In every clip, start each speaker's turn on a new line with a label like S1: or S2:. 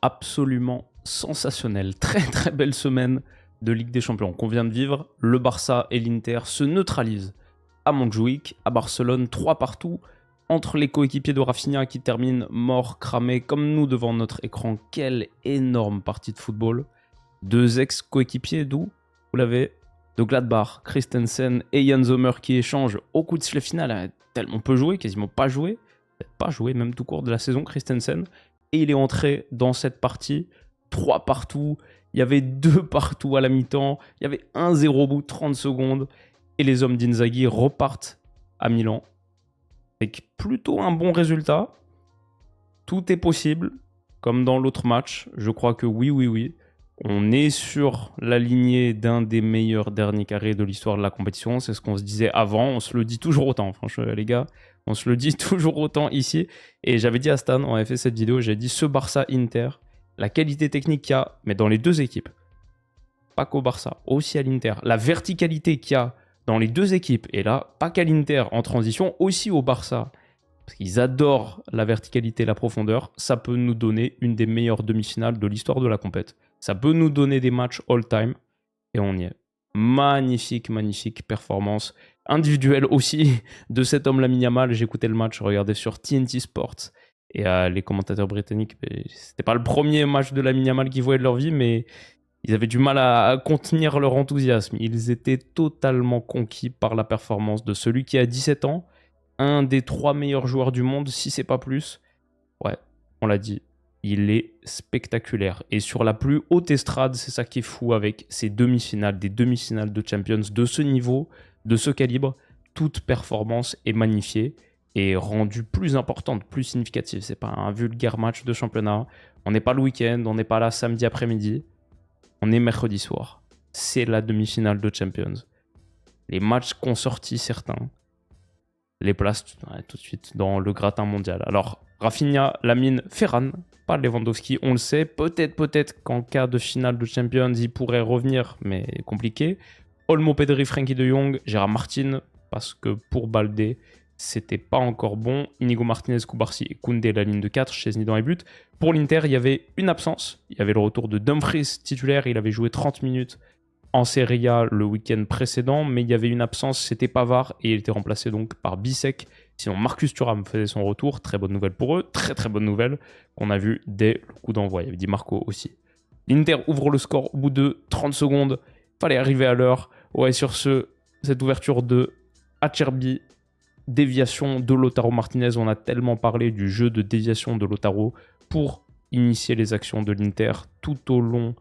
S1: absolument sensationnel. Très très belle semaine de Ligue des Champions qu'on vient de vivre. Le Barça et l'Inter se neutralisent à Montjuïc, à Barcelone, 3 partout. Entre les coéquipiers de Rafinha qui terminent morts, cramés comme nous devant notre écran. Quelle énorme partie de football. Deux ex-coéquipiers d'où vous l'avez de Gladbach, Christensen et Jan Sommer qui échangent au coup de sifflet final. Tellement peu joué, quasiment pas joué. Peut-être pas joué même tout court de la saison, Christensen. Et il est entré dans cette partie, 3 partout. Il y avait 2 partout à la mi-temps. Il y avait 1-0 au bout de 30 secondes. Et les hommes d'Inzaghi repartent à Milan. Avec plutôt un bon résultat. Tout est possible, comme dans l'autre match. Je crois que oui. On est sur la lignée d'un des meilleurs derniers carrés de l'histoire de la compétition. C'est ce qu'on se disait avant. On se le dit toujours autant, franchement, les gars. On se le dit toujours autant ici. Et j'avais dit à Stan, on avait fait cette vidéo, j'ai dit ce Barça-Inter, la qualité technique qu'il y a, mais dans les deux équipes, pas qu'au Barça, aussi à l'Inter, la verticalité qu'il y a dans les deux équipes, et là, pas qu'à l'Inter en transition, aussi au Barça, parce qu'ils adorent la verticalité et la profondeur, ça peut nous donner une des meilleures demi-finales de l'histoire de la compète. Ça peut nous donner des matchs all-time, et on y est. Magnifique performance individuelle aussi de cet homme Lamine Yamal. J'écoutais le match, je regardais sur TNT Sports, et les commentateurs britanniques, c'était pas le premier match de Lamine Yamal qu'ils voyaient de leur vie, mais ils avaient du mal à contenir leur enthousiasme. Ils étaient totalement conquis par la performance de celui qui a 17 ans, un des 3 meilleurs joueurs du monde, si c'est pas plus. Ouais, on l'a dit, il est spectaculaire. Et sur la plus haute estrade, c'est ça qui est fou avec ces demi-finales, des demi-finales de Champions de ce niveau, de ce calibre. Toute performance est magnifiée et rendue plus importante, plus significative. C'est pas un vulgaire match de championnat. On n'est pas le week-end, on n'est pas là samedi après-midi. On est mercredi soir. C'est la demi-finale de Champions. Les matchs qu'ont sorti certains les placent tout de suite dans le gratin mondial. Alors, Rafinha, Lamine, Ferran, pas Lewandowski, on le sait. Peut-être qu'en cas de finale de Champions, il pourrait revenir, mais compliqué. Olmo, Pedri, Frenkie de Jong, Gérard Martin, parce que pour Baldé, c'était pas encore bon. Inigo Martinez, Koubarsi et Koundé, la ligne de 4, Chesney dans les buts. Pour l'Inter, il y avait une absence. Il y avait le retour de Dumfries titulaire, il avait joué 30 minutes en Serie A le week-end précédent, mais il y avait une absence, c'était Pavard, et il était remplacé donc par Bisek. Sinon, Marcus Thuram faisait son retour, très bonne nouvelle pour eux, très bonne nouvelle, qu'on a vu dès le coup d'envoi. Il y avait Di Marco aussi. L'Inter ouvre le score au bout de 30 secondes, fallait arriver à l'heure. Ouais, sur cette ouverture de Acerbi, déviation de Lautaro Martinez, on a tellement parlé du jeu de déviation de Lautaro pour initier les actions de l'Inter tout au long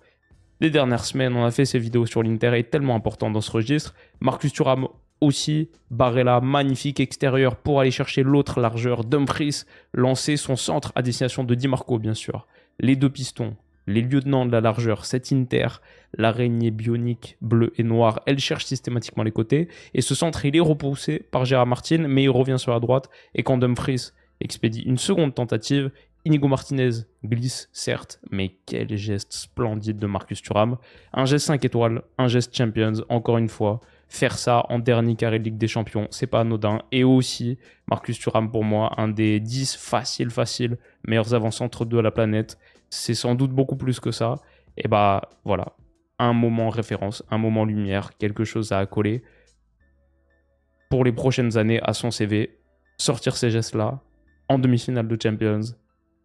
S1: des dernières semaines. On a fait ces vidéos sur l'Inter, est tellement important dans ce registre. Marcus Thuram aussi, Barella, magnifique extérieur pour aller chercher l'autre largeur. Dumfries lancer son centre à destination de Di Marco, bien sûr. Les deux pistons, les lieutenants de la largeur, cet Inter, l'araignée bionique bleue et noire, elle cherche systématiquement les côtés. Et ce centre, il est repoussé par Gérard Martin, mais il revient sur la droite. Et quand Dumfries expédie une seconde tentative, Inigo Martinez glisse, certes, mais quel geste splendide de Marcus Thuram. Un geste 5 étoiles, un geste Champions, encore une fois. Faire ça en dernier carré de Ligue des Champions, c'est pas anodin. Et aussi, Marcus Thuram, pour moi, un des 10 facile, meilleurs avant-centres de la planète. C'est sans doute beaucoup plus que ça. Et bah voilà, un moment référence, un moment lumière, quelque chose à accoler pour les prochaines années à son CV. Sortir ces gestes-là en demi-finale de Champions,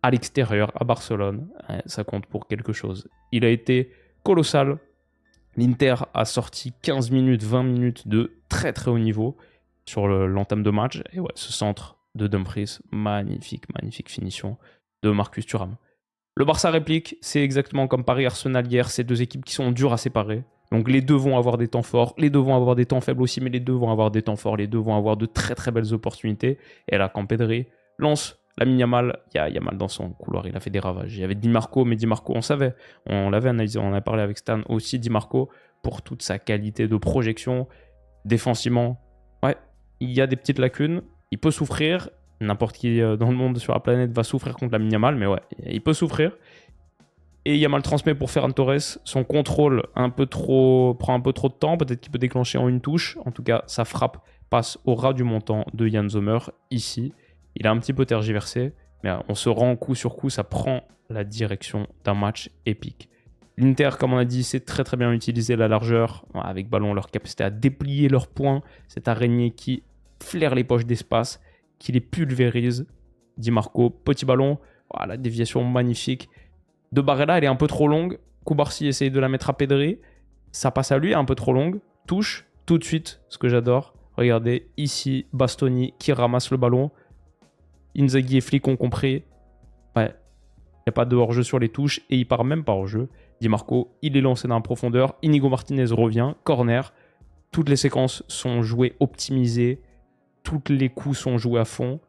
S1: à l'extérieur, à Barcelone, ça compte pour quelque chose. Il a été colossal. L'Inter a sorti 15 minutes, 20 minutes de très haut niveau sur l'entame de match. Et ouais, ce centre de Dumfries, magnifique finition de Marcus Thuram. Le Barça réplique, c'est exactement comme Paris-Arsenal hier, ces deux équipes qui sont dures à séparer. Donc les deux vont avoir des temps forts, les deux vont avoir des temps faibles aussi, mais les deux vont avoir des temps forts, les deux vont avoir de très belles opportunités. Et là, quand Pedri lance Lamine Yamal, il y a Yamal dans son couloir, il a fait des ravages. Il y avait Di Marco, mais Di Marco, on savait, on l'avait analysé, on en a parlé avec Stan aussi, Di Marco, pour toute sa qualité de projection, défensivement, ouais, il y a des petites lacunes, il peut souffrir, n'importe qui dans le monde sur la planète va souffrir contre Lamine Yamal, mais ouais, il peut souffrir. Et Yamal transmet pour Ferran Torres, son contrôle prend un peu trop de temps, peut-être qu'il peut déclencher en une touche, en tout cas sa frappe passe au ras du montant de Jan Sommer ici. Il a un petit peu tergiversé. Mais on se rend coup sur coup, ça prend la direction d'un match épique. L'Inter, comme on a dit, c'est très très bien utilisé la largeur, avec ballon, leur capacité à déplier leurs points, cette araignée qui flaire les poches d'espace, qui les pulvérise. Di Marco, petit ballon, la déviation magnifique. De Barella, elle est un peu trop longue. Koubarsi essaye de la mettre à Pedri. Ça passe à lui, un peu trop longue. Touche, tout de suite, ce que j'adore. Regardez, ici, Bastoni qui ramasse le ballon. Inzaghi et Flick ont compris. Ouais, il n'y a pas de hors-jeu sur les touches et il part même pas hors-jeu. Di Marco, il est lancé dans la profondeur. Inigo Martinez revient, corner. Toutes les séquences sont jouées optimisées. Tous les coups sont joués à fond.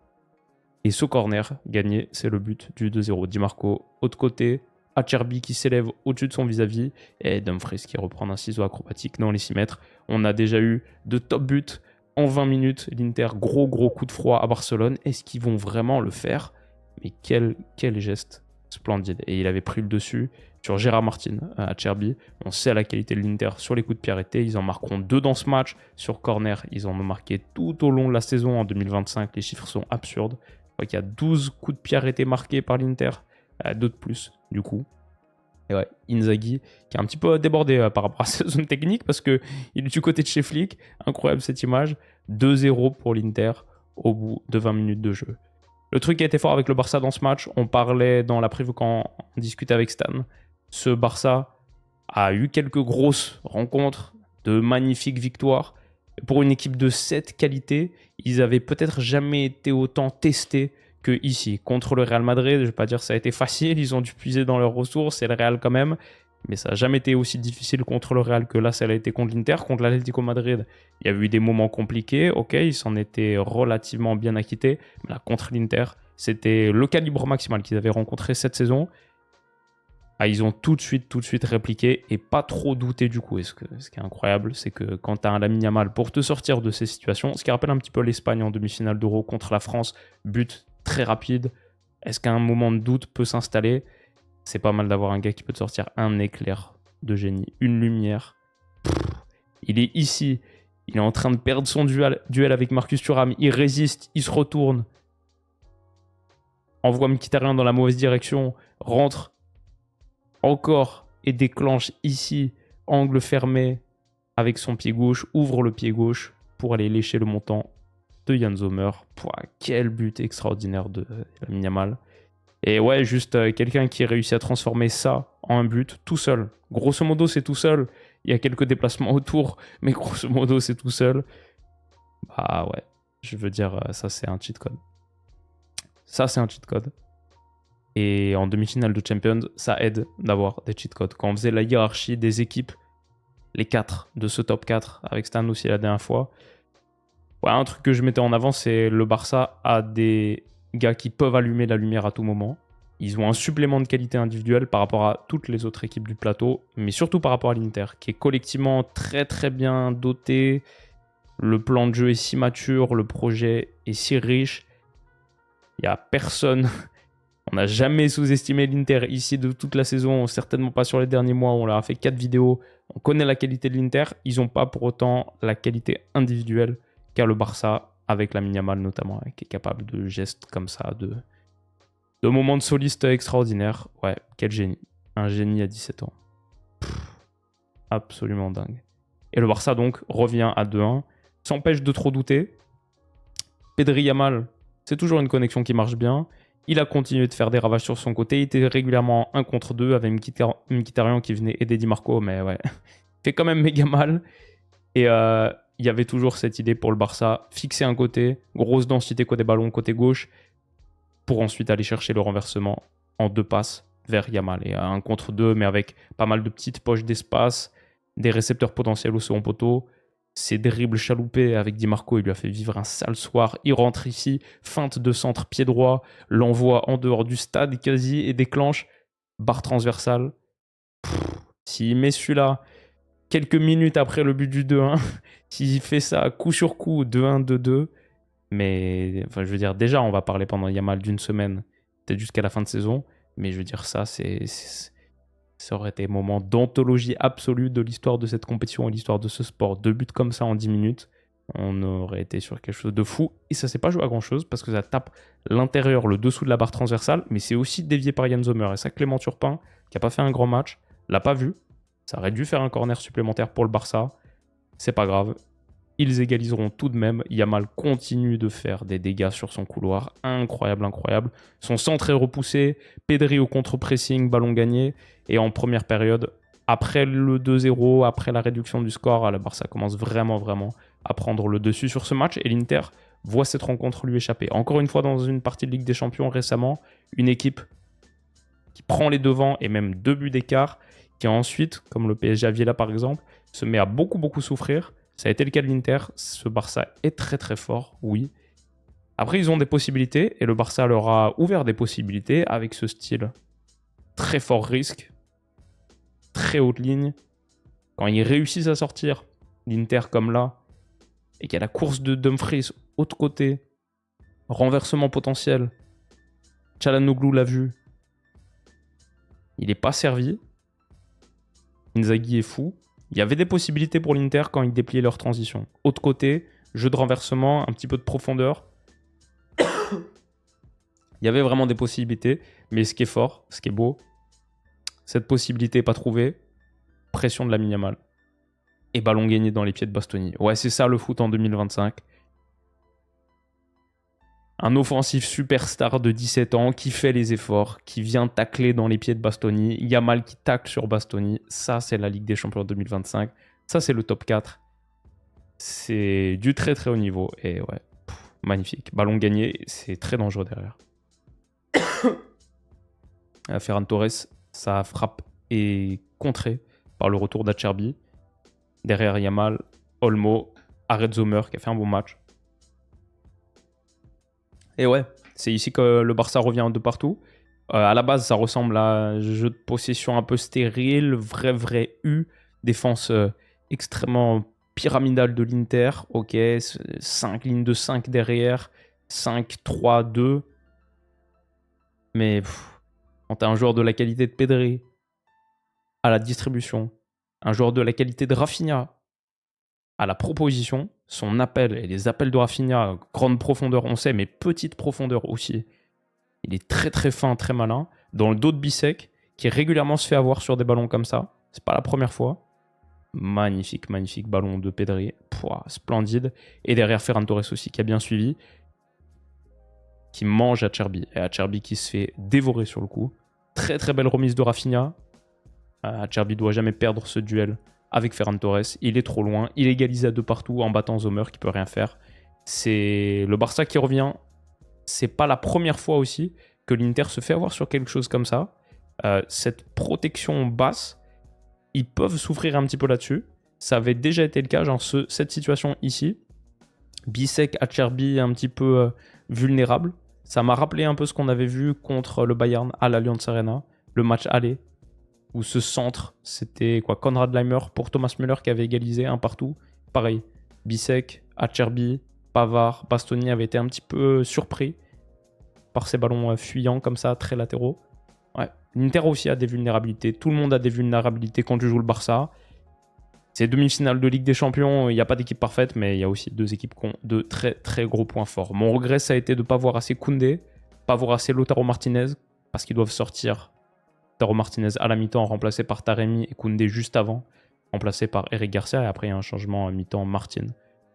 S1: Et ce corner gagné, c'est le but du 2-0. Di Marco, autre côté. Acerbi qui s'élève au-dessus de son vis-à-vis. Et Dumfries qui reprend un ciseau acrobatique dans les 6 mètres. On a déjà eu de top buts en 20 minutes. L'Inter, gros coup de froid à Barcelone. Est-ce qu'ils vont vraiment le faire? Mais quel geste splendide. Et il avait pris le dessus sur Gérard Martin à Acerbi. On sait la qualité de l'Inter sur les coups de pied arrêtés. Ils en marqueront 2 dans ce match. Sur corner, ils en ont marqué tout au long de la saison en 2025. Les chiffres sont absurdes. Je crois qu'il y a 12 coups de pied arrêtés marqués par l'Inter. 2 de plus, du coup. Et ouais, Inzaghi, qui est un petit peu débordé par rapport à sa zone technique, parce qu'il est du côté de chez Flick. Incroyable cette image. 2-0 pour l'Inter au bout de 20 minutes de jeu. Le truc qui a été fort avec le Barça dans ce match, on parlait dans la preview quand on discutait avec Stan. Ce Barça a eu quelques grosses rencontres, de magnifiques victoires. Pour une équipe de cette qualité, ils avaient peut-être jamais été autant testés que ici. Contre le Real Madrid, je ne vais pas dire que ça a été facile, ils ont dû puiser dans leurs ressources, c'est le Real quand même. Mais ça n'a jamais été aussi difficile contre le Real que là, ça l'a été contre l'Inter. Contre l'Atlético Madrid, il y a eu des moments compliqués. Ok, ils s'en étaient relativement bien acquittés. Mais là, contre l'Inter, c'était le calibre maximal qu'ils avaient rencontré cette saison. Ils ont tout de suite répliqué et pas trop douté du coup. Et ce qui est incroyable, c'est que quand tu as un Lamine Yamal pour te sortir de ces situations, ce qui rappelle un petit peu l'Espagne en demi-finale d'Euro contre la France, but très rapide. Est-ce qu'un moment de doute peut s'installer? C'est pas mal d'avoir un gars qui peut te sortir un éclair de génie, une lumière. Il est ici, il est en train de perdre son duel avec Marcus Thuram, il résiste, il se retourne, envoie Mkhitaryan dans la mauvaise direction, rentre encore et déclenche ici, angle fermé avec son pied gauche, ouvre le pied gauche pour aller lécher le montant de Yann Sommer. Quel but extraordinaire de Lamine Yamal. Et ouais, juste quelqu'un qui réussit à transformer ça en un but tout seul. Grosso modo, c'est tout seul. Il y a quelques déplacements autour, mais grosso modo, c'est tout seul. Bah ouais, je veux dire, ça c'est un cheat code. Ça c'est un cheat code. Et en demi-finale de Champions, ça aide d'avoir des cheat codes. Quand on faisait la hiérarchie des équipes, les 4 de ce top 4, avec Stan aussi la dernière fois, ouais, un truc que je mettais en avant, c'est le Barça a des gars qui peuvent allumer la lumière à tout moment. Ils ont un supplément de qualité individuelle par rapport à toutes les autres équipes du plateau, mais surtout par rapport à l'Inter, qui est collectivement très bien doté. Le plan de jeu est si mature, le projet est si riche. Il n'y a personne. On n'a jamais sous-estimé l'Inter ici de toute la saison, certainement pas sur les derniers mois. On leur a fait 4 vidéos. On connaît la qualité de l'Inter. Ils n'ont pas pour autant la qualité individuelle qu'a le Barça, avec Lamine Yamal notamment, qui est capable de gestes comme ça, de moments de soliste extraordinaires. Ouais, quel génie. Un génie à 17 ans. Absolument dingue. Et le Barça donc revient à 2-1, s'empêche de trop douter. Pedri Yamal, c'est toujours une connexion qui marche bien. Il a continué de faire des ravages sur son côté. Il était régulièrement 1 contre 2 avec Mkhitaryan qui venait aider Di Marco, mais ouais, il fait quand même méga mal. Et il y avait toujours cette idée pour le Barça, fixer un côté, grosse densité côté ballon, côté gauche, pour ensuite aller chercher le renversement en 2 passes vers Yamal. Et 1 contre 2, mais avec pas mal de petites poches d'espace, des récepteurs potentiels au second poteau. Ses dribbles chaloupés avec Di Marco, il lui a fait vivre un sale soir. Il rentre ici, feinte de centre, pied droit, l'envoie en dehors du stade quasi et déclenche. Barre transversale. S'il met celui-là quelques minutes après le but du 2-1, s'il fait ça coup sur coup, 2-1, 2-2, mais enfin, je veux dire, déjà, on va parler pendant Yamal d'une semaine, peut-être jusqu'à la fin de saison, mais je veux dire, ça aurait été un moment d'anthologie absolue de l'histoire de cette compétition et l'histoire de ce sport. 2 buts comme ça en 10 minutes. On aurait été sur quelque chose de fou. Et ça s'est pas joué à grand-chose parce que ça tape l'intérieur, le dessous de la barre transversale, mais c'est aussi dévié par Yann Sommer. Et ça, Clément Turpin, qui a pas fait un grand match, l'a pas vu. Ça aurait dû faire un corner supplémentaire pour le Barça. C'est pas grave. Ils égaliseront tout de même. Yamal continue de faire des dégâts sur son couloir. Incroyable, incroyable. Son centre est repoussé. Pedri au contre-pressing, ballon gagné. Et en première période, après le 2-0, après la réduction du score, le Barça commence vraiment, vraiment à prendre le dessus sur ce match. Et l'Inter voit cette rencontre lui échapper. Encore une fois, dans une partie de Ligue des Champions récemment, une équipe qui prend les devants et même 2 buts d'écart, qui ensuite, comme le PSG à Villa par exemple, se met à beaucoup, beaucoup souffrir. Ça a été le cas de l'Inter. Ce Barça est très très fort, oui. Après, ils ont des possibilités et le Barça leur a ouvert des possibilités avec ce style très fort risque, très haute ligne. Quand ils réussissent à sortir l'Inter comme là et qu'il y a la course de Dumfries, autre côté, renversement potentiel, Çalhanoğlu l'a vu, il n'est pas servi. Inzaghi est fou. Il y avait des possibilités pour l'Inter quand ils dépliaient leur transition. Autre côté, jeu de renversement, un petit peu de profondeur. Il y avait vraiment des possibilités, mais ce qui est fort, ce qui est beau, cette possibilité n'est pas trouvée. Pression de Lamine Yamal. Et ballon gagné dans les pieds de Bastoni. Ouais, c'est ça le foot en 2025. Un offensif superstar de 17 ans qui fait les efforts, qui vient tacler dans les pieds de Bastoni. Yamal qui tacle sur Bastoni. Ça, c'est la Ligue des Champions 2025. Ça, c'est le top 4. C'est du très très haut niveau. Et ouais, magnifique. Ballon gagné, c'est très dangereux derrière. Ferran Torres, sa frappe est contrée par le retour d'Acerbi. Derrière Yamal, Olmo, Arrête Zomer qui a fait un bon match. Et ouais, c'est ici que le Barça revient de partout. À la base, ça ressemble à un jeu de possession un peu stérile, vrai U. Défense extrêmement pyramidale de l'Inter. Ok, 5 lignes de 5 derrière, 5-3-2. Mais quand tu as un joueur de la qualité de Pedri à la distribution, un joueur de la qualité de Rafinha à la proposition, son appel et les appels de Rafinha, grande profondeur, on sait, mais petite profondeur aussi. Il est très très fin, très malin. Dans le dos de Bissek, qui régulièrement se fait avoir sur des ballons comme ça. C'est pas la première fois. Magnifique, magnifique ballon de Pedri. Pouah, splendide. Et derrière Ferran Torres aussi, qui a bien suivi. Qui mange Acerbi. Et Acerbi qui se fait dévorer sur le coup. Très très belle remise de Rafinha. Acerbi doit jamais perdre ce duel avec Ferran Torres. Il est trop loin. Il égalise à 2 partout en battant Zomer qui peut rien faire. C'est le Barça qui revient. C'est pas la première fois aussi que l'Inter se fait avoir sur quelque chose comme ça. Cette protection basse, ils peuvent souffrir un petit peu là-dessus. Ça avait déjà été le cas, genre cette situation ici. Bissek, Acerbi un petit peu vulnérable. Ça m'a rappelé un peu ce qu'on avait vu contre le Bayern à l'Allianz Arena, le match aller, où ce centre, c'était quoi, Konrad Laimer pour Thomas Müller qui avait égalisé un partout. Pareil, Bissek, Acerbi, Pavard, Bastoni avaient été un petit peu surpris par ces ballons fuyants comme ça, très latéraux. Ouais, l'Inter aussi a des vulnérabilités. Tout le monde a des vulnérabilités quand tu joues le Barça. C'est demi-finale de Ligue des Champions, il n'y a pas d'équipe parfaite, mais il y a aussi 2 équipes qui ont de très très gros points forts. Mon regret, ça a été de ne pas voir assez Koundé, pas voir assez Lautaro Martinez, parce qu'ils doivent sortir Lautaro Martinez à la mi-temps, remplacé par Taremi, et Koundé juste avant, remplacé par Eric Garcia, et après il y a un changement à mi-temps Martin,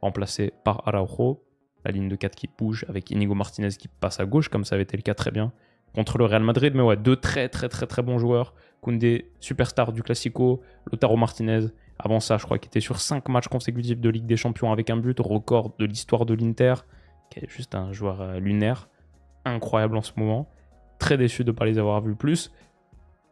S1: remplacé par Araujo. La ligne de 4 qui bouge, avec Inigo Martinez qui passe à gauche, comme ça avait été le cas très bien contre le Real Madrid. Mais ouais, 2 très très très très bons joueurs. Koundé, superstar du Classico, Lautaro Martinez. Avant ça, je crois qu'il était sur 5 matchs consécutifs de Ligue des Champions avec un but, record de l'histoire de l'Inter, qui est juste un joueur lunaire, incroyable en ce moment. Très déçu de ne pas les avoir vus plus.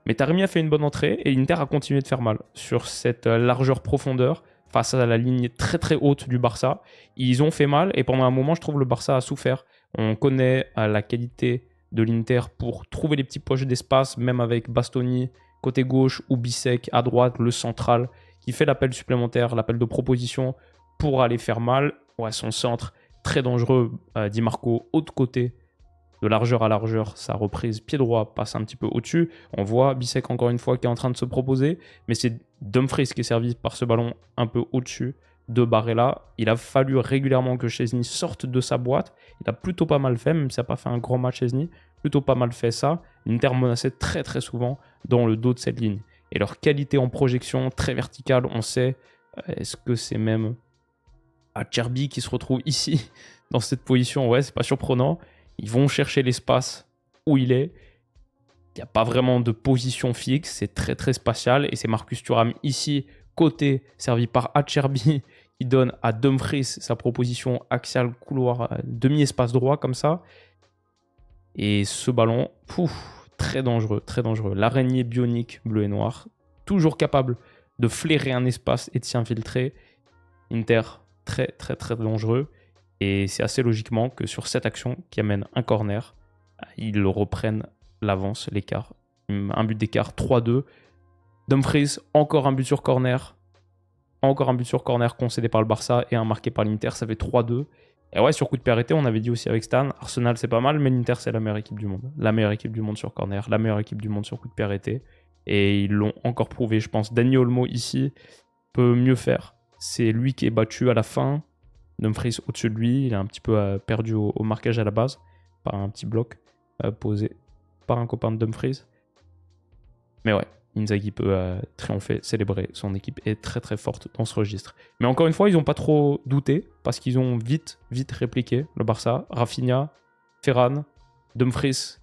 S1: Mais Taremi a fait une bonne entrée et l'Inter a continué de faire mal sur cette largeur profondeur face à la ligne très très haute du Barça. Ils ont fait mal et pendant un moment, je trouve le Barça a souffert. On connaît la qualité de l'Inter pour trouver les petits poches d'espace, même avec Bastoni côté gauche ou Bissek à droite, le central, qui fait l'appel supplémentaire, l'appel de proposition pour aller faire mal. Ouais, son centre, très dangereux. Di Marco, autre côté, de largeur à largeur, sa reprise pied droit passe un petit peu au-dessus. On voit Bissek encore une fois qui est en train de se proposer, mais c'est Dumfries qui est servi par ce ballon un peu au-dessus de Barella. Il a fallu régulièrement que Szczęsny sorte de sa boîte. Il a plutôt pas mal fait, même s'il n'a pas fait un grand match Szczęsny. Plutôt pas mal fait ça. L'Inter menaçait très très souvent dans le dos de cette ligne. Et leur qualité en projection, très verticale, on sait. Est-ce que c'est même Acerbi qui se retrouve ici, dans cette position? Ouais, c'est pas surprenant. Ils vont chercher l'espace où il est. Il n'y a pas vraiment de position fixe, c'est très très spatial. Et c'est Marcus Thuram ici, côté, servi par Acerbi, qui donne à Dumfries sa proposition axiale couloir, demi-espace droit comme ça. Et ce ballon, très dangereux, très dangereux. L'araignée bionique bleu et noir, toujours capable de flairer un espace et de s'y infiltrer. Inter, très très très dangereux. Et c'est assez logiquement que sur cette action qui amène un corner, ils reprennent l'avance, l'écart. Un but d'écart, 3-2. Dumfries, encore un but sur corner. Encore un but sur corner concédé par le Barça et un marqué par l'Inter, ça fait 3-2. Et ouais, sur coup de pied arrêté, on avait dit aussi avec Stan, Arsenal c'est pas mal, mais l'Inter c'est la meilleure équipe du monde. La meilleure équipe du monde sur corner, la meilleure équipe du monde sur coup de pied arrêté. Et ils l'ont encore prouvé, je pense. Dani Olmo ici peut mieux faire. C'est lui qui est battu à la fin. Dumfries au-dessus de lui, il a un petit peu perdu au marquage à la base, par un petit bloc posé par un copain de Dumfries. Mais ouais, Inzaghi peut triompher, célébrer. Son équipe est très très forte dans ce registre. Mais encore une fois, ils n'ont pas trop douté parce qu'ils ont vite répliqué le Barça. Rafinha, Ferran, Dumfries,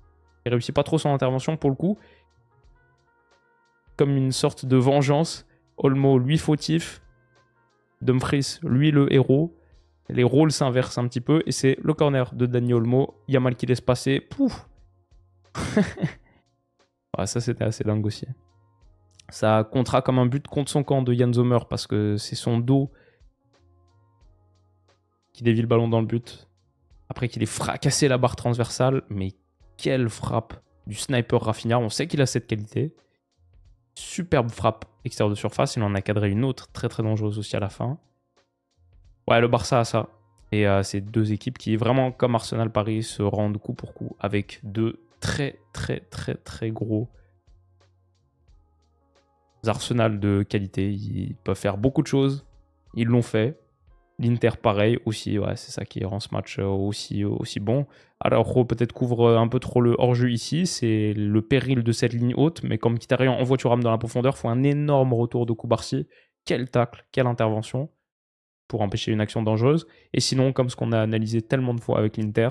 S1: il réussit pas trop son intervention pour le coup. Comme une sorte de vengeance. Olmo, lui fautif. Dumfries, lui le héros. Les rôles s'inversent un petit peu et c'est le corner de Dani Olmo. Yamal qui laisse passer. Pouf. Ouais, ça c'était assez dingue aussi. Ça comptera comme un but contre son camp de Jan Sommer parce que c'est son dos qui dévie le ballon dans le but. Après qu'il ait fracassé la barre transversale. Mais quelle frappe du sniper Rafinha. On sait qu'il a cette qualité. Superbe frappe extérieure de surface. Il en a cadré une autre très très dangereuse aussi à la fin. Ouais, le Barça a ça. Et c'est deux équipes qui, vraiment comme Arsenal-Paris, se rendent coup pour coup avec deux très gros Arsenal de qualité. Ils peuvent faire beaucoup de choses. Ils l'ont fait. L'Inter, pareil, aussi. Ouais, c'est ça qui rend ce match aussi bon. Alors, peut-être couvre un peu trop le hors-jeu ici. C'est le péril de cette ligne haute. Mais comme Mkhitaryan envoie Thuram dans la profondeur, il faut un énorme retour de Koubarsi. Quel tacle, quelle intervention pour empêcher une action dangereuse. Et sinon, comme ce qu'on a analysé tellement de fois avec l'Inter,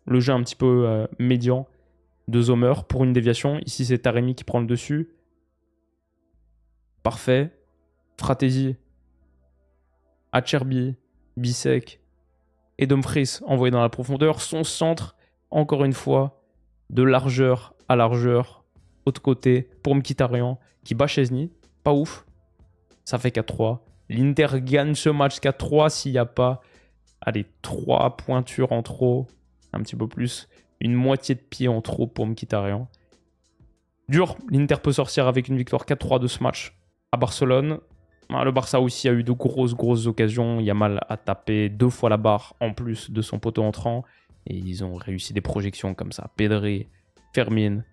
S1: le jeu un petit peu médian de Sommer pour une déviation. Ici, c'est Taremi qui prend le dessus. Parfait. Fratesi, Acerbi, Bisek et Dumfries envoyés dans la profondeur. Son centre, encore une fois, de largeur à largeur, autre côté, pour Mkhitaryan, qui bat Szczęsny. Pas ouf. Ça fait 4-3. L'Inter gagne ce match 4-3 s'il n'y a pas, allez, 3 pointures en trop, un petit peu plus, une moitié de pied en trop pour Mkhitaryan. Dur, l'Inter peut sortir avec une victoire 4-3 de ce match à Barcelone. Le Barça aussi a eu de grosses occasions. Yamal a tapé 2 fois la barre en plus de son poteau entrant. Et ils ont réussi des projections comme ça. Pedri, Fermin,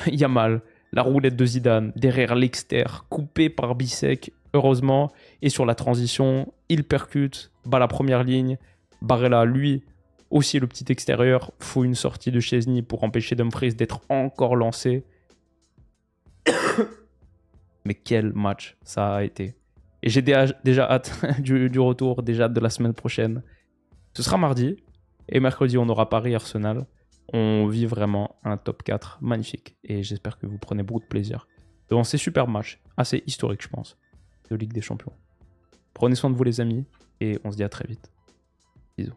S1: Yamal, la roulette de Zidane, derrière l'exter, coupé par Bisek, heureusement. Et sur la transition, il percute, bat la première ligne. Barella, lui, aussi le petit extérieur. Faut une sortie de Szczęsny pour empêcher Dumfries d'être encore lancé. Mais quel match ça a été. Et j'ai déjà hâte du retour, déjà hâte de la semaine prochaine. Ce sera mardi. Et mercredi, on aura Paris-Arsenal. On vit vraiment un top 4 magnifique. Et j'espère que vous prenez beaucoup de plaisir devant ces super matchs, assez historiques, je pense, de Ligue des Champions. Prenez soin de vous, les amis. Et on se dit à très vite. Bisous.